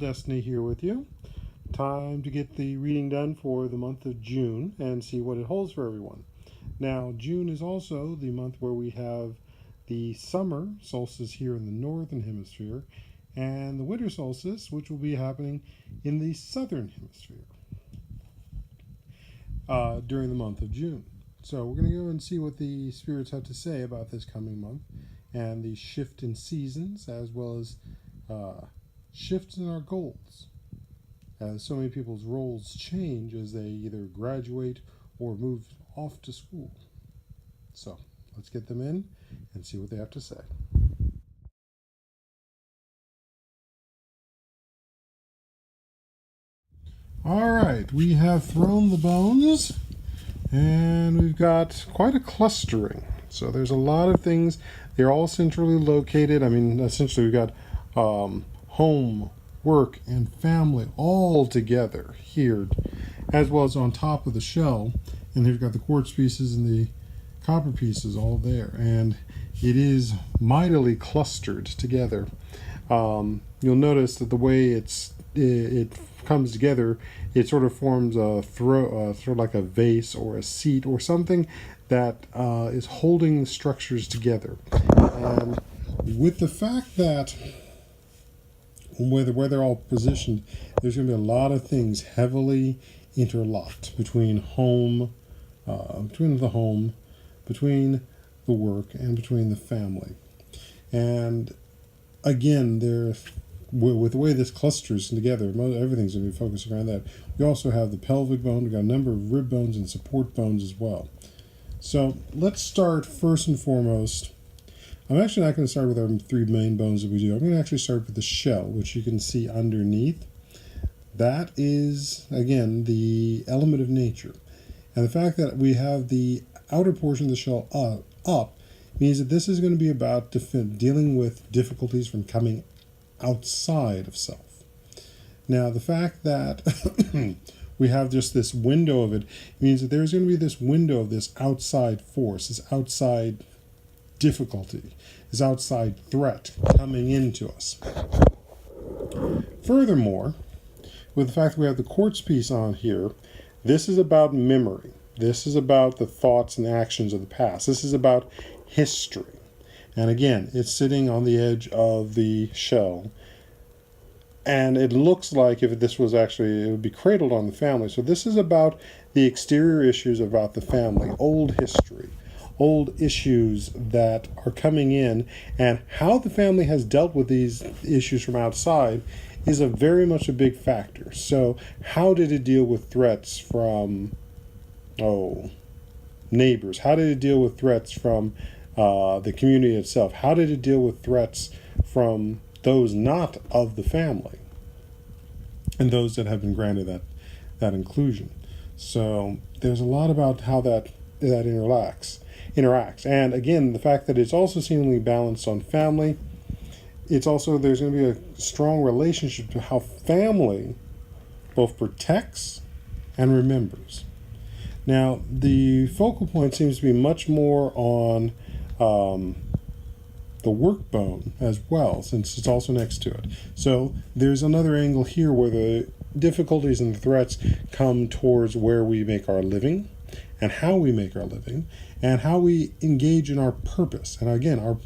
Destiny here with you. Time to get the reading done for the month of June and see what it holds for everyone. Now, June is also the month where we have the summer solstice here in the northern hemisphere and the winter solstice, which will be happening in the southern hemisphere during the month of June. So we're going to go and see what the spirits have to say about this coming month and the shift in seasons, as well as shifts in our goals, as so many people's roles change as they either graduate or move off to school. So let's get them in and see what they have to say. All right, we have thrown the bones, and we've got quite a clustering. So there's a lot of things. They're all centrally located. I mean, essentially, we've got home, work, and family all together here, as well as on top of the shell. And we've got the quartz pieces and the copper pieces all there. And it is mightily clustered together. You'll notice that the way it comes together, it sort of forms a sort of like a vase or a seat or something that is holding the structures together. And with the fact that where they're all positioned, there's going to be a lot of things heavily interlocked between the home, between the work, and between the family. And again, with the way this clusters together, everything's going to be focused around that. We also have the pelvic bone. We've got a number of rib bones and support bones as well. So let's start first and foremost. I'm actually not going to start with our three main bones that we do. I'm going to actually start with the shell, which you can see underneath. That is, again, the element of nature. And the fact that we have the outer portion of the shell up means that this is going to be about dealing with difficulties from coming outside of self. Now, the fact that we have just this window of it means that there's going to be this window of this outside force, this outside difficulty, this outside threat coming into us. Furthermore, with the fact that we have the quartz piece on here, this is about memory. This is about the thoughts and actions of the past. This is about history. And again, it's sitting on the edge of the shell. And it looks like if this was actually, it would be cradled on the family. So this is about the exterior issues about the family, old history, old issues that are coming in, and how the family has dealt with these issues from outside is very much a big factor. So how did it deal with threats from, neighbors? How did it deal with threats from the community itself? How did it deal with threats from those not of the family and those that have been granted that inclusion? So there's a lot about how that interacts. And again, the fact that it's also seemingly balanced on family, it's also, there's going to be a strong relationship to how family both protects and remembers. Now, the focal point seems to be much more on the work bone as well, since it's also next to it. So there's another angle here where the difficulties and the threats come towards where we make our living and how we make our living and how we engage in our purpose. And again, our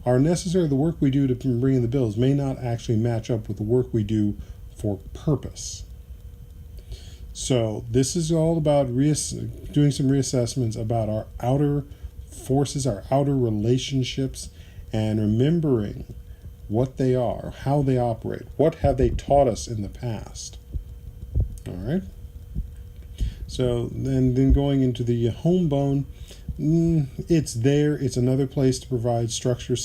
the work we do to bring in the bills may not actually match up with the work we do for purpose. So this is all about doing some reassessments about our outer forces, our outer relationships, and remembering what they are, how they operate, what have they taught us in the past. All right. So then going into the home bone, it's there. It's another place to provide structure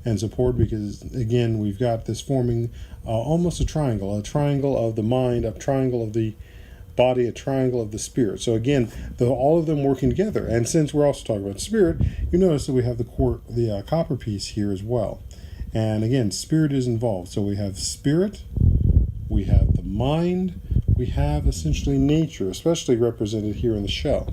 and support, because again, we've got this forming almost a triangle of the mind, a triangle of the body, a triangle of the spirit. So again, all of them working together. And since we're also talking about spirit, you notice that we have the copper piece here as well. And again, spirit is involved. So we have spirit, we have the mind, we have essentially nature, especially represented here in the shell.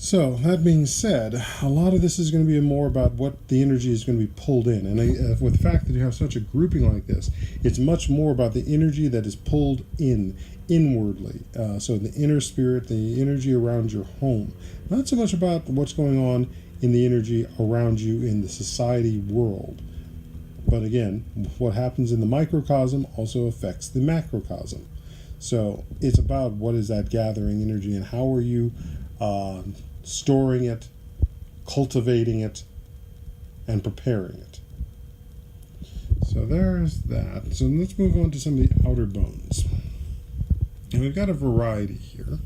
So, that being said, a lot of this is going to be more about what the energy is going to be pulled in. And with the fact that you have such a grouping like this, it's much more about the energy that is pulled in, inwardly. So, the inner spirit, the energy around your home. Not so much about what's going on in the energy around you in the society world. But again, what happens in the microcosm also affects the macrocosm. So, it's about what is that gathering energy and how are you storing it, cultivating it, and preparing it. So there's that. So let's move on to some of the outer bones. And we've got a variety here.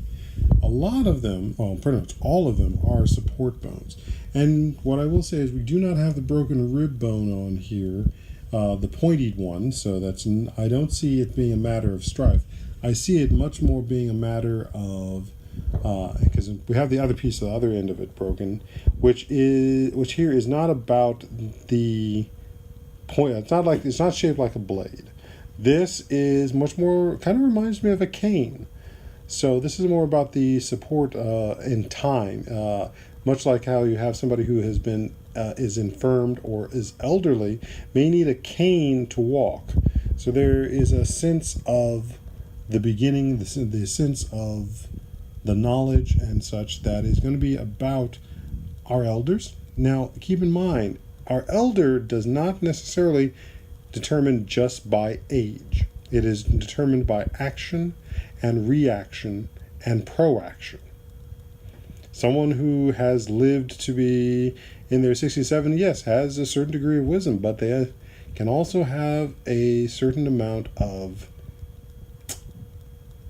A lot of them, well, pretty much all of them, are support bones. And what I will say is we do not have the broken rib bone on here, the pointed one, so I don't see it being a matter of strife. I see it much more being a matter of because we have the other piece, the other end of it broken, which here is not about the point. It's not shaped like a blade. This is much more, kind of reminds me of a cane. So this is more about the support in time, much like how you have somebody who has been is infirmed or is elderly may need a cane to walk. So there is a sense of the beginning, the sense of the knowledge and such that is going to be about our elders. Now, keep in mind, our elder does not necessarily determine just by age. It is determined by action and reaction and proaction. Someone who has lived to be in their 67, yes, has a certain degree of wisdom, but they can also have a certain amount of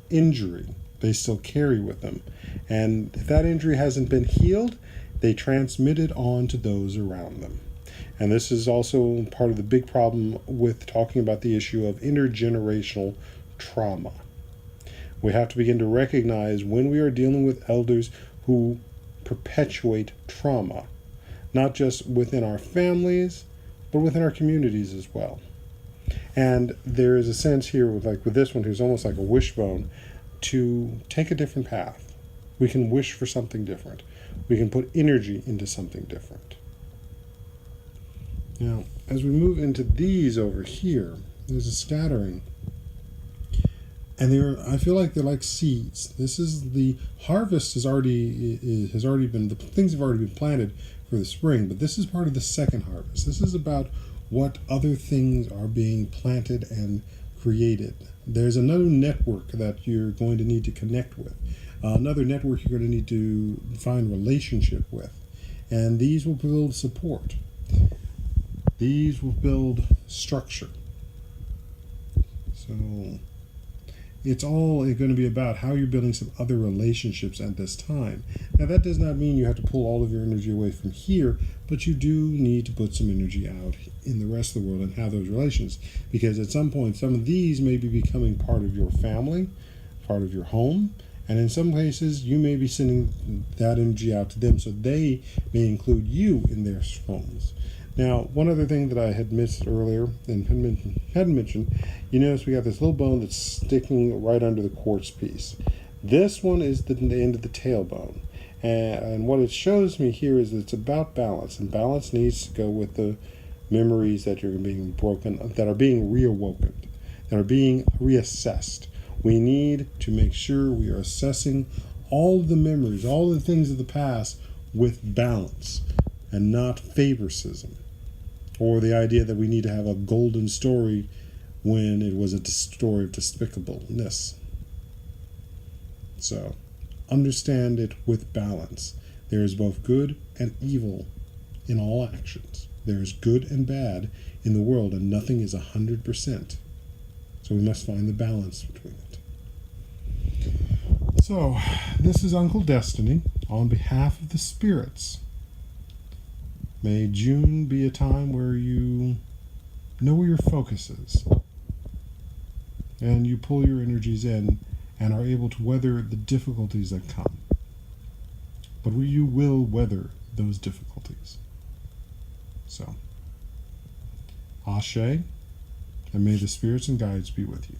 injury they still carry with them. And if that injury hasn't been healed, they transmit it on to those around them. And this is also part of the big problem with talking about the issue of intergenerational trauma. We have to begin to recognize when we are dealing with elders who perpetuate trauma, not just within our families, but within our communities as well. And there is a sense here with this one who's almost like a wishbone, to take a different path. We can wish for something different. We can put energy into something different. Now, as we move into these over here, there's a scattering. And I feel like they're like seeds. This is the harvest has already been, the things have already been planted for the spring, but this is part of the second harvest. This is about what other things are being planted and created. There's another network that you're going to need to connect with, another network you're going to need to find relationship with, and these will build support. These will build structure. So it's all going to be about how you're building some other relationships at this time. Now, that does not mean you have to pull all of your energy away from here, but you do need to put some energy out in the rest of the world and have those relations. Because at some point, some of these may be becoming part of your family, part of your home, and in some cases, you may be sending that energy out to them so they may include you in their homes. Now, one other thing that I had missed earlier and hadn't mentioned, you notice we got this little bone that's sticking right under the quartz piece. This one is the end of the tailbone. And what it shows me here is that it's about balance, and balance needs to go with the memories that are being broken, that are being reawoken, that are being reassessed. We need to make sure we are assessing all of the memories, all the things of the past with balance and not favoritism. Or the idea that we need to have a golden story when it was a story of despicableness. So, understand it with balance. There is both good and evil in all actions. There is good and bad in the world, and nothing is 100%. So we must find the balance between it. So, this is Uncle Destiny on behalf of the spirits. May June be a time where you know where your focus is and you pull your energies in and are able to weather the difficulties that come. But you will weather those difficulties. So, Ashe, and may the spirits and guides be with you.